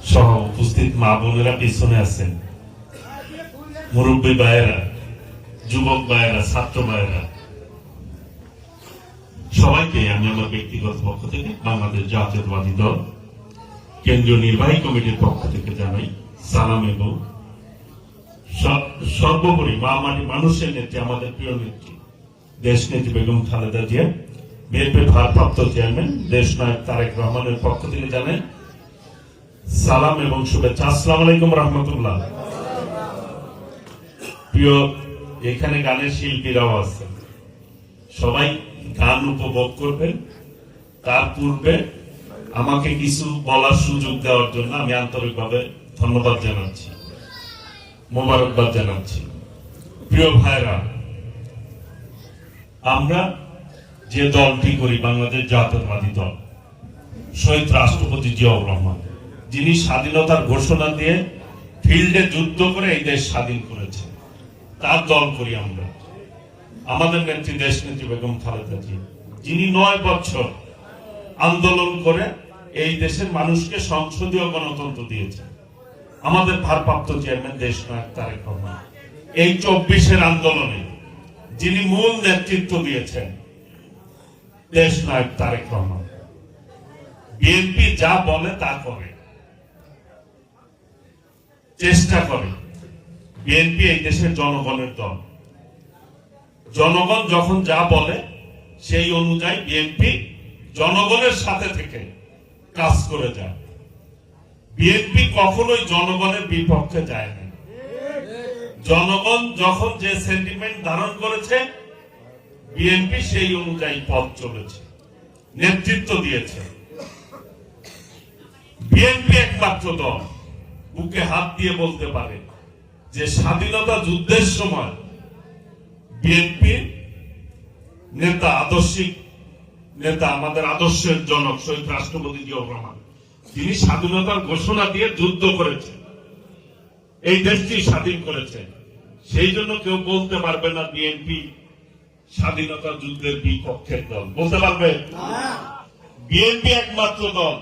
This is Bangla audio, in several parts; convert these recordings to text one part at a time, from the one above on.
সহ উপস্থিত মা বোনেরা পিছনে আছেন, মুরব্বী ভাইয়েরা, যুবক ভাইয়েরা, ছাত্র ভাইয়েরা, সবাইকে আমি আমার ব্যক্তিগত পক্ষ থেকে বাংলাদেশ জাতীয়তাবাদী দল কেন্দ্রীয় নির্বাহী কমিটির পক্ষ থেকে জানাই সালাম। এবং সর্বোপরি মা মাটি মানুষের নেত্রী, আমাদের প্রিয় নেত্রী দেশ নেত্রী বেগম খালেদা জিয়া, বিএনপির ভারপ্রাপ্ত চেয়ারম্যান দেশ নায়ক তারেক রহমানের পক্ষ থেকে জানাই সালাম এবং শুভেচ্ছা। আসসালামু আলাইকুম রহমতুল্লাহ। প্রিয় এখানে গানের শিল্পীরাও আছেন, সবাই গান উপভোগ করবেন। তার পূর্বে আমাকে কিছু বলার সুযোগ দেওয়ার জন্য আমি আন্তরিকভাবে ধন্যবাদ জানাচ্ছি, মোবারকবাদ জানাচ্ছি। প্রিয় ভাইরা, আমরা যে দলটি করি বাংলাদেশ জাতীয়তাবাদী দল, শহীদ রাষ্ট্রপতি জিয়াউর রহমান, যিনি স্বাধীনতার ঘোষণা দিয়ে ফিল্ডে যুদ্ধ করে এই দেশ স্বাধীন করেছেন, তার দল করি আমরা। আমাদের নেত্রী দেশ নেত্রী বেগম খালেদা জিয়া, যিনি 9 বছর আন্দোলন করে এই দেশের মানুষকে সংসদীয় গণতন্ত্র দিয়েছেন। আমাদের ভারপ্রাপ্ত চেয়ারম্যান দেশ নায়ক তারেক রহমান, এই 24-এর আন্দোলনে যিনি মূল নেতৃত্ব দিয়েছেন দেশ নায়ক তারেক রহমান। বিএনপি যা বলে তা করে, চেষ্টা করে। বিএনপি এই দেশের জনগণের দল। জনগণ যখন যা বলে সেই অনুযায়ী বিএনপি জনগণের সাথে থেকে কাজ করে যায়। বিএনপি কখনোই জনগণের বিপক্ষে যায় না। জনগণ যখন যে সেন্টিমেন্ট ধারণ করেছে, বিএনপি সেই অনুযায়ী পথ চলেছে, নেতৃত্ব দিয়েছে। বিএনপি একমাত্র দল বুকে হাত দিয়ে বলতে পারে যে স্বাধীনতা যুদ্ধের সময় বিএনপি নেতা, আদর্শিক নেতা, আমাদের আদর্শের জনক শহীদ রাষ্ট্রপতি জিয়াউর রহমান, তিনি স্বাধীনতার ঘোষণা দিয়ে যুদ্ধ করেছেন, এই দেশটি স্বাধীন করেছেন। সেই জন্য কেউ বলতে পারবে না বিএনপি স্বাধীনতা যুদ্ধের বিপক্ষের দল, বলতে পারবে? বিএনপি একমাত্র দল,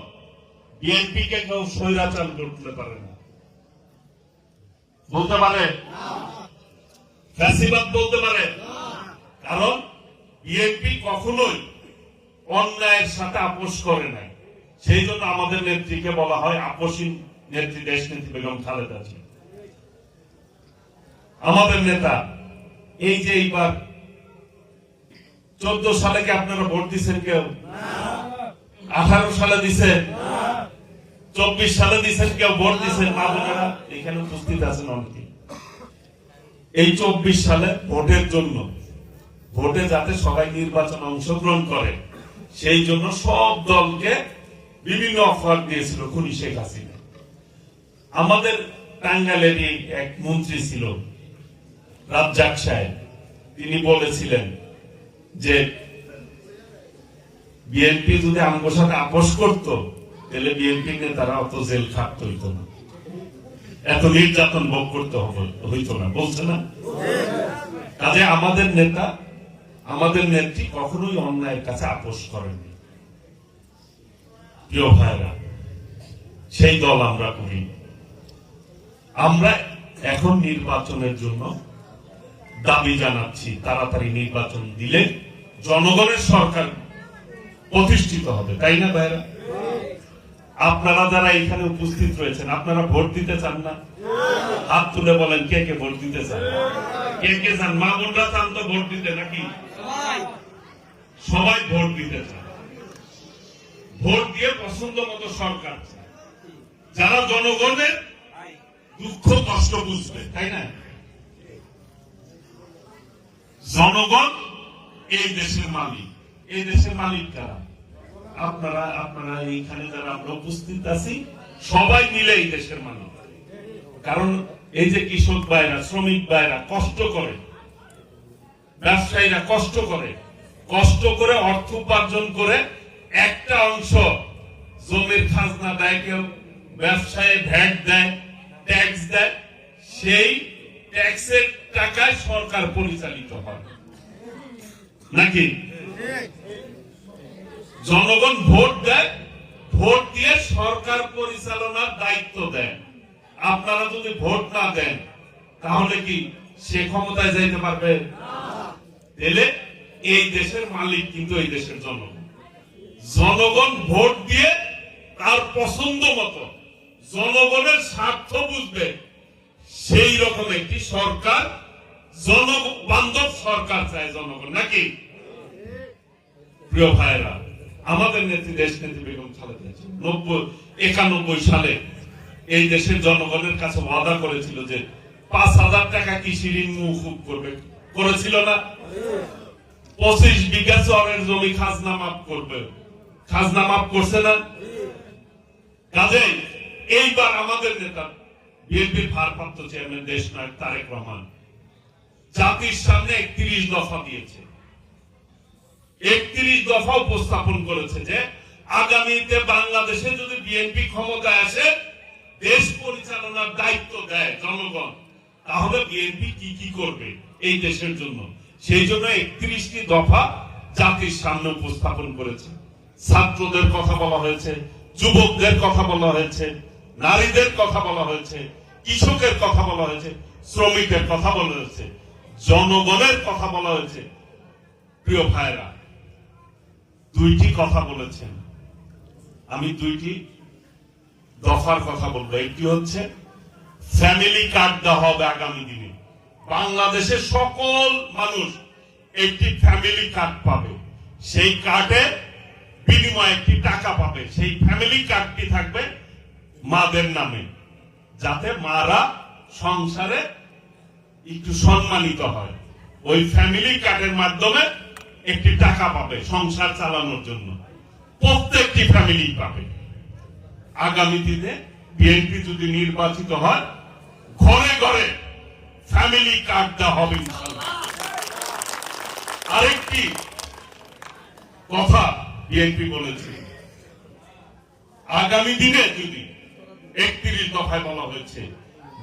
বিএনপি কে কেউ স্বৈরাচার করতে পারে না, বলতে পারে? ফ্যাসিবাদ বলতে পারে? কারণ বিএনপি কখনোই অন্যায়ের সাথে আপোষ করে নাই। সেই জন্য আমাদের নেত্রীকে বলা হয় আপোষহীন নেত্রী দেশ নেত্রী বেগম খালেদা জিয়া। আমাদের নেতা এই যে এইবার 14 সালে কি আপনারা ভোট দিচ্ছেন? কেউ 18 সালে দিচ্ছেন, 24 সালে দিচ্ছেন, কেউ ভোট দিচ্ছেন? মা বোনেরা এখানে উপস্থিত আছেন অনেকে। এই 24 সালে ভোটের জন্য, ভোটে যাতে সবাই নির্বাচনে অংশগ্রহণ করে, সেই জন্য সব দলকে বিভিন্ন অফার দিয়েছিল খুনি শেখ হাসিনা। আমাদের টাঙ্গাইলেরই এক মন্ত্রী ছিল রাজ্জাক সাহেব, তিনি বলেছিলেন যে বিএনপি যদি আমগোর সাথে আপোষ করত, তাহলে বিএনপি নেতারা অত জেল খাটতে হইত না, এত নির্যাতন ভোগ করতে হইত না, বলছে না? কাজে আমাদের নেতা, আমাদের নেত্রী কখনোই অন্যায়ের কাছে আপোষ করেননি। প্রিয় ভাইরা, সেই দল আমরা করি। আমরা এখন নির্বাচনের জন্য দাবি জানাচ্ছি, তাড়াতাড়ি নির্বাচন দিলে জনগণের সরকার প্রতিষ্ঠিত হবে, তাই না ভাইরা? আপনারা যারা এখানে উপস্থিত রয়েছেন, আপনারা ভোট দিতে চান না? হাত তুলে বলেন কে কে ভোট দিতে চান? কে কে চান? মা বোনরা চান তো ভোট দিতে নাকি? সবাই ভোট দিতে চান। ভোট দিয়ে পছন্দ মতো সরকার চায়, যারা জনগণের দুঃখ কষ্ট বুঝবে, তাই না? জনগণ এই দেশের মালিক। এই দেশের মালিক কারা? আপনারা, আপনারা এইখানে যারা আমরা উপস্থিত আছি, সবাই মিলে এই দেশের মালিক। কারণ এই যে কৃষক ভাইরা, শ্রমিক ভাইরা কষ্ট করে, ব্যবসায়ীরা কষ্ট করে, কষ্ট করে অর্থ উপার্জন করে একটা অংশ জমির খাজনা দেয়, কেউ ব্যবসায় ভ্যাট দেয়, ট্যাক্স দেয়, সেই ট্যাক্সের টাকায় সরকার পরিচালিত হয় নাকি? জনগণ ভোট দেয়, ভোট দিয়ে সরকার পরিচালনার দায়িত্ব দেন। আপনারা যদি ভোট না দেন তাহলে কি সে ক্ষমতায় যাইতে পারবে? তাহলে এই দেশের মালিক কিন্তু এই দেশের জনগণ। জনগণ ভোট দিয়ে তার পছন্দ মতো জনগণের স্বার্থ বুঝবে সেই রকম একটি সরকার, জনবান্ধব সরকার চায় জনগণ, নাকি? প্রিয় ভাইরা, আমাদের নেত্রী দেশ নেত্রী বেগম খালেদা জিয়া 91 সালে এই দেশের জনগণের কাছে ওয়াদা করেছিল যে 5,000 টাকা কৃষি ঋণ মওকুফ করবে, করেছিল না? 25 বিঘা চরের জমি খাজনা মাফ করবে, খাজনা মাফ করছে না? কাজেই এইবার আমাদের নেতা বিএনপির ভারপ্রাপ্ত চেয়ারম্যান দেশনায়ক তারেক রহমান জাতির সামনে 31 দফা দিয়েছে। 31 দফা উপস্থাপন করেছে যে আগামীতে বাংলাদেশে যদি বিএনপি ক্ষমতায় আসে, দেশ পরিচালনার দায়িত্ব দেয় জনগণ, তাহলে বিএনপি কি কি করবে এই দেশের জন্য। সেই জন্য 31টি দফা জাতির সামনে উপস্থাপন করেছে। ছাত্রদের কথা বলা হয়েছে, যুবকদের কথা বলা হয়েছে, নারীদের কথা বলা হয়েছে, কৃষকের কথা বলা হয়েছে, শ্রমিকের কথা বলা হয়েছে, জনগণের কথা বলা হয়েছে। প্রিয় ভাইরা, 2টি কথা বলেছেন, আমি 2টি দফার কথা বলবো। একটি হচ্ছে ফ্যামিলি কার্ড দেওয়া হবে আগামী দিনে। বাংলাদেশের সকল মানুষ একটি ফ্যামিলি কার্ড পাবে, সেই কার্ডে বিনিময়ে একটি টাকা পাবে। সেই ফ্যামিলি কার্ডটি থাকবে মাদের নামে, যাতে মারা সংসারে একটু সম্মানিত হয়। ওই ফ্যামিলি কার্ডের মাধ্যমে একটি টাকা পাবে সংসার চালানোর জন্য, প্রত্যেকটি ফ্যামিলি পাবে। আগামী দিনে বিএনপি যদি নির্বাচিত হয়, ঘরে ঘরে ফ্যামিলি কার্ড দেওয়া হবে ইনশাআল্লাহ। আরেকটি কথা বিএনপি বলেছে, আগামী দিনে যদি 31 দফায় বলা হয়েছে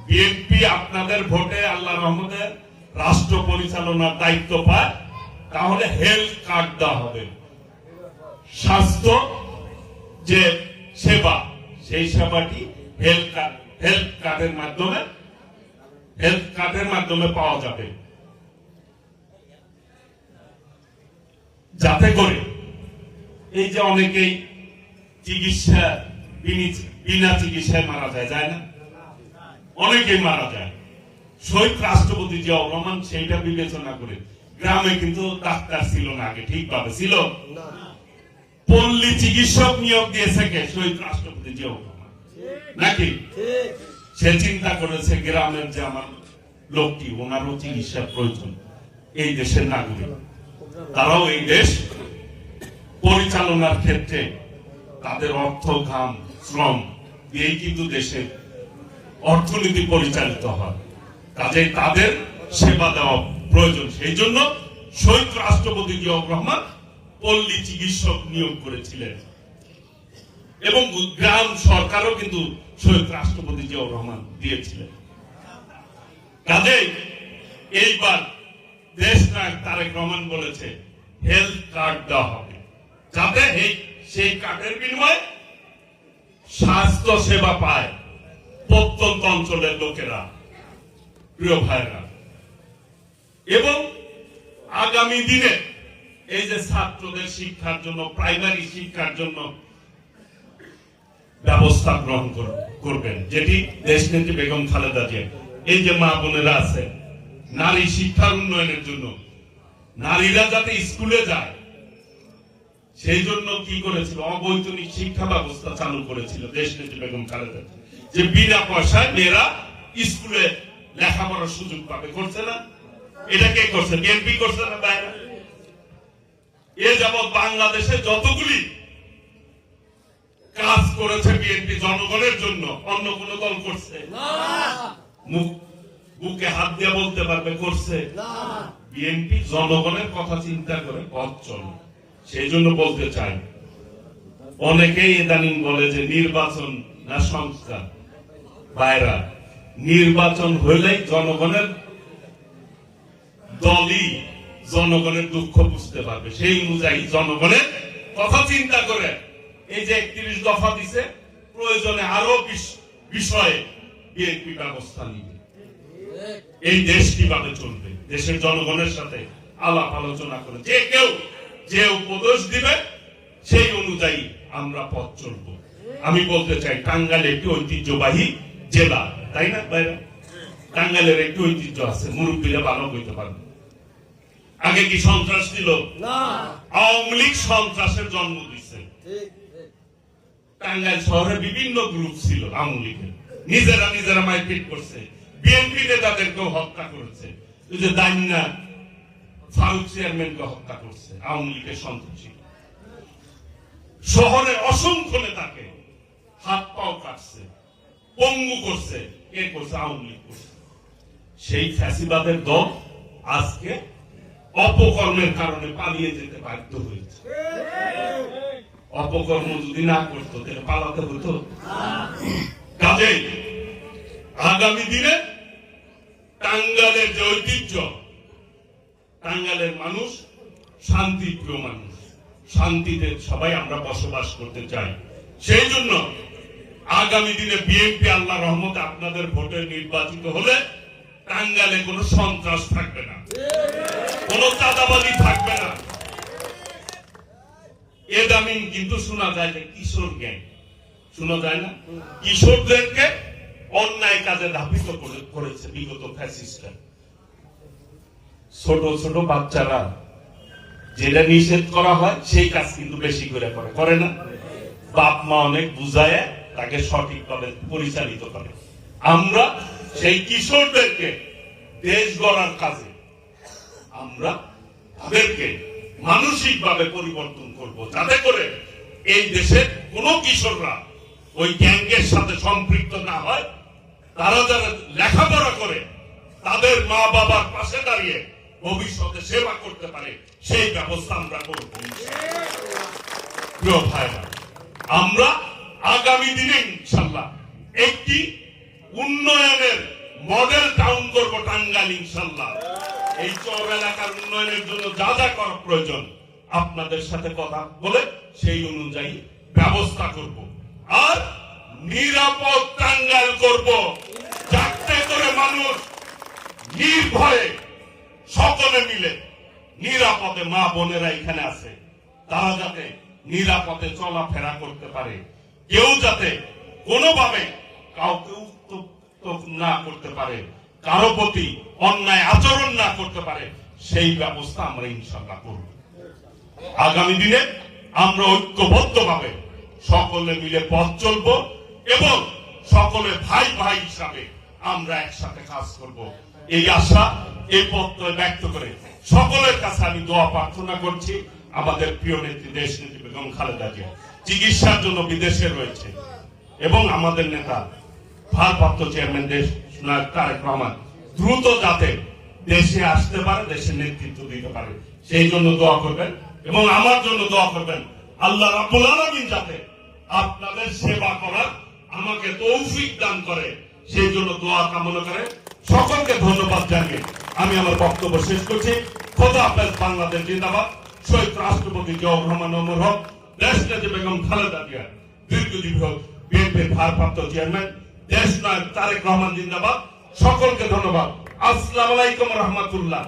বিএনপি আপনাদের ভোটে আল্লাহর রহমতে রাষ্ট্র পরিচালনার দায়িত্ব পায়, তাহলে হেলথ কার্ড দেওয়া হবে। স্বাস্থ্য যে সেবা, সেই সেবাটি হেলথ কার্ডের মাধ্যমে পাওয়া যাবে, যাতে করে এই যে অনেকেই চিকিৎসা বিনা চিকিৎসায় মারা যায় না? অনেকেই মারা যায়। শহীদ রাষ্ট্রপতি জিয়াউর রহমান সেইটা বিবেচনা করে, গ্রামে কিন্তু ডাক্তার ছিল না আগে, ঠিকভাবে ছিল, পল্লী চিকিৎসক নিয়োগ দিয়েছে কে? শহীদ রাষ্ট্রপতি জিয়াউর রহমান, নাকি? সে চিন্তা করেছে গ্রামের যে আমার লোকটি, ওনারও চিকিৎসার প্রয়োজন, এই দেশের নাগরিক, তারাও এই দেশ পরিচালনার ক্ষেত্রে তাদের অর্থ, ঘাম, শ্রম দিয়েই কিন্তু দেশের অর্থনীতি পরিচালিত হয়। কাজেই তাদের সেবা দেওয়া প্রয়োজন। সেই জন্য শহীদ রাষ্ট্রপতি জিয়াউর রহমান পল্লী চিকিৎসক নিয়োগ করেছিলেন, এবং গ্রাম সরকারও কিন্তু শহীদ রাষ্ট্রপতি জিয়াউর রহমান দিয়েছিলেন। কাজেই এইবার দেশ নায়ক তারেক রহমান বলেছে হেলথ কার্ড দেওয়া হবে, যাতে সেই কার্ডের বিনিময়ে স্বাস্থ্য সেবা পায় প্রত্যন্ত অঞ্চলের লোকেরা। প্রিয় ভাইরা, এবং আগামী দিনে এই যে ছাত্রদের শিক্ষার জন্য, প্রাইমারি শিক্ষার জন্য ব্যবস্থা গ্রহণ করবেন, যেটি দেশনেত্রী বেগম খালেদা জিয়া, এই যে মা বোনেরা আছে, নারী শিক্ষার উন্নয়নের জন্য, নারীরা যাতে স্কুলে যায় সেই জন্য কি করেছিল, অবৈতনিক শিক্ষা ব্যবস্থা চালু করেছিল দেশনেত্রী বেগম খালেদা জিয়া, যে বিনা পয়সায় মেয়েরা স্কুলে লেখাপড়ার সুযোগ পাবে। করছে না? এটা কে করছে? বিএনপি করছে না? বাইরে এ যাবৎ বাংলাদেশে যতগুলি কাজ করেছে বিএনপি জনগণের জন্য, অন্য কোন দল করছে? বুকে হাত দিয়ে বলতে পারবে করছে? বিএনপি জনগণের কথা চিন্তা করে পথ চলে। সেই জন্য বলতে চাই, অনেকেই ইদানিং বলে যে নির্বাচন না সংস্কার। বাইরা, নির্বাচন হইলেই জনগণের দলই জনগণের দুঃখ বুঝতে পারবে, সেই অনুযায়ী জনগণের কথা চিন্তা করে এই যে 31 দফা দিছে, প্রয়োজনে আরো বিষয়ে বিএনপি ব্যবস্থা নিবে। এই দেশ কিভাবে চলবে, দেশের জনগণের সাথে আলাপ আলোচনা করে যে কেউ যে উপদেশ দিবে সেই অনুযায়ী আমরা পথ চলবো। আমি বলতে চাই, টাঙ্গাইল একটি ঐতিহ্যবাহী জেলা, তাই না ভাইরা? টাঙ্গাইলের একটি ঐতিহ্য আছে, মুরব্বীরা ভালো বলতে পারবে। আগে কি সন্ত্রাস ছিল? না। আওয়ামী লীগ সন্ত্রাসের জন্ম দিচ্ছে। টাঙ্গাইল শহরে বিভিন্ন গ্রুপ ছিল আওয়ামী লীগের, নিজেরা মারপিট করছে, বিএনপি নেতাদেরকেও হত্যা করেছে। ওই যে দাইন্না ফারুক চেয়ারম্যানকে হত্যা করছে আওয়ামী লীগের সন্ত্রাসী। শহরে অসংখ্য নেতাকে হাত পাও কাটছে, পঙ্গু করছে। কে করছে? আওয়ামী লীগ করছে। সেই ফ্যাসিবাদের দল আজকে অপকর্মের কারণে পালিয়ে যেতে বাধ্য হয়েছে। অপকর্ম যদি না করতো তাহলে পালাতে হতো? কাজেই আগামী দিনে টাঙ্গাইলের যে ঐতিহ্য, টাঙ্গাইলের মানুষ শান্তিপ্রিয় মানুষ, শান্তিতে সবাই আমরা বসবাস করতে চাই। সেই জন্য আগামী দিনে বিএনপি আল্লাহ রহমতে আপনাদের ভোটে নির্বাচিত হলে টাঙ্গাইলে কোনো সন্ত্রাস থাকবে না, কোনো চাঁদাবাজি থাকবে না। এদামিন কিন্তু শোনা যায় যে কিশোর গ্যাং, শোনা যায় না? কিশোরদেরকে অন্যায় কাজে ধাবিত করেছে বিগত ফ্যাসিস্টরা। ছোট ছোট বাচ্চারা যেটা নিষেধ করা হয় সেই কাজ কিন্তু বেশি করে করে না? বাপ মা অনেক বুঝায় তাকে সঠিকভাবে পরিচালিত করে। আমরা সেই কিশোরদেরকে দেশ গড়ার কাজে আমরা তাদেরকে মানসিকভাবে পরিবর্তন করব, যাতে করে এই দেশের কোন কিশোররা ওই গ্যাংয়ের সাথে সম্পৃক্ত না হয়। তারা যারা লেখাপড়া করে তাদের মা বাবার পাশে দাঁড়িয়ে ভবিষ্যতে সেবা করতে পারে, সেই ব্যবস্থা আমরা করব। প্রিয় ভাইরা, আমরা আগামী দিনে ইনশাল্লাহ একটি উন্নয়নের মডেল টাউন করব টাঙ্গাইল ইনশাল্লাহ। এই চর এলাকার উন্নয়নের জন্য যা যা করা প্রয়োজন আপনাদের সাথে কথা বলে সেই অনুযায়ী ব্যবস্থা করব। আর নিরাপদ টাঙ্গাইল করব, যাতে করে মানুষ নির্ভয়ে সকলে মিলে নিরাপদে, মা বোনেরা এখানে আছে, তারা যাতে নিরাপদে চলাফেরা করতে পারে, কেউ যাতে কোনোভাবে কাউকে উত্তপ্ত না করতে পারে, কারো প্রতি অন্যায় আচরণ না করতে পারে, সেই ব্যবস্থা আমরা ইনশাআল্লাহ করব। আগামী দিনে আমরা ঐক্যবদ্ধভাবে সকলে মিলে পথ চলবো এবং সকলে ভাই ভাই হিসাবে আমরা একসাথে কাজ করব। এই আশা, এই প্রত্যয় ব্যক্ত করে সকলের কাছে আমি দোয়া প্রার্থনা করছি। আমাদের প্রিয় নেত্রী দেশ নেত্রী বেগম খালেদা জিয়া চিকিৎসার জন্য বিদেশে রয়েছে এবং আমাদের নেতা ভারপ্রাপ্ত চেয়ারম্যান দেশ নায়ক তারেক রহমান দ্রুত যাতে দেশে আসতে পারে, দেশের নেতৃত্ব দিতে পারে, সেই জন্য দোয়া করবেন এবং আমার জন্য দোয়া করবেন। আল্লাহ রাব্বুল আলামিন যাতে আপনাদের সেবা করার আমাকে তৌফিক দান করে, সেই জন্য দোয়া কামনা করে সকলকে ধন্যবাদ জানিয়ে আমি আমার বক্তব্য শেষ করছি। খোদা হাফেজ। বাংলাদেশ জিন্দাবাদ। শহীদ রাষ্ট্রপতি জিয়াউর রহমান অমর হোক। দেশ নেত্রী বেগম খালেদা জিয়া দীর্ঘজীবী হোক। বিএনপির ভারপ্রাপ্ত চেয়ারম্যান দেশ নায়ক তারেক রহমান জিন্দাবাদ। সকলকে ধন্যবাদ। আসসালামু আলাইকুম রহমতুল্লাহ।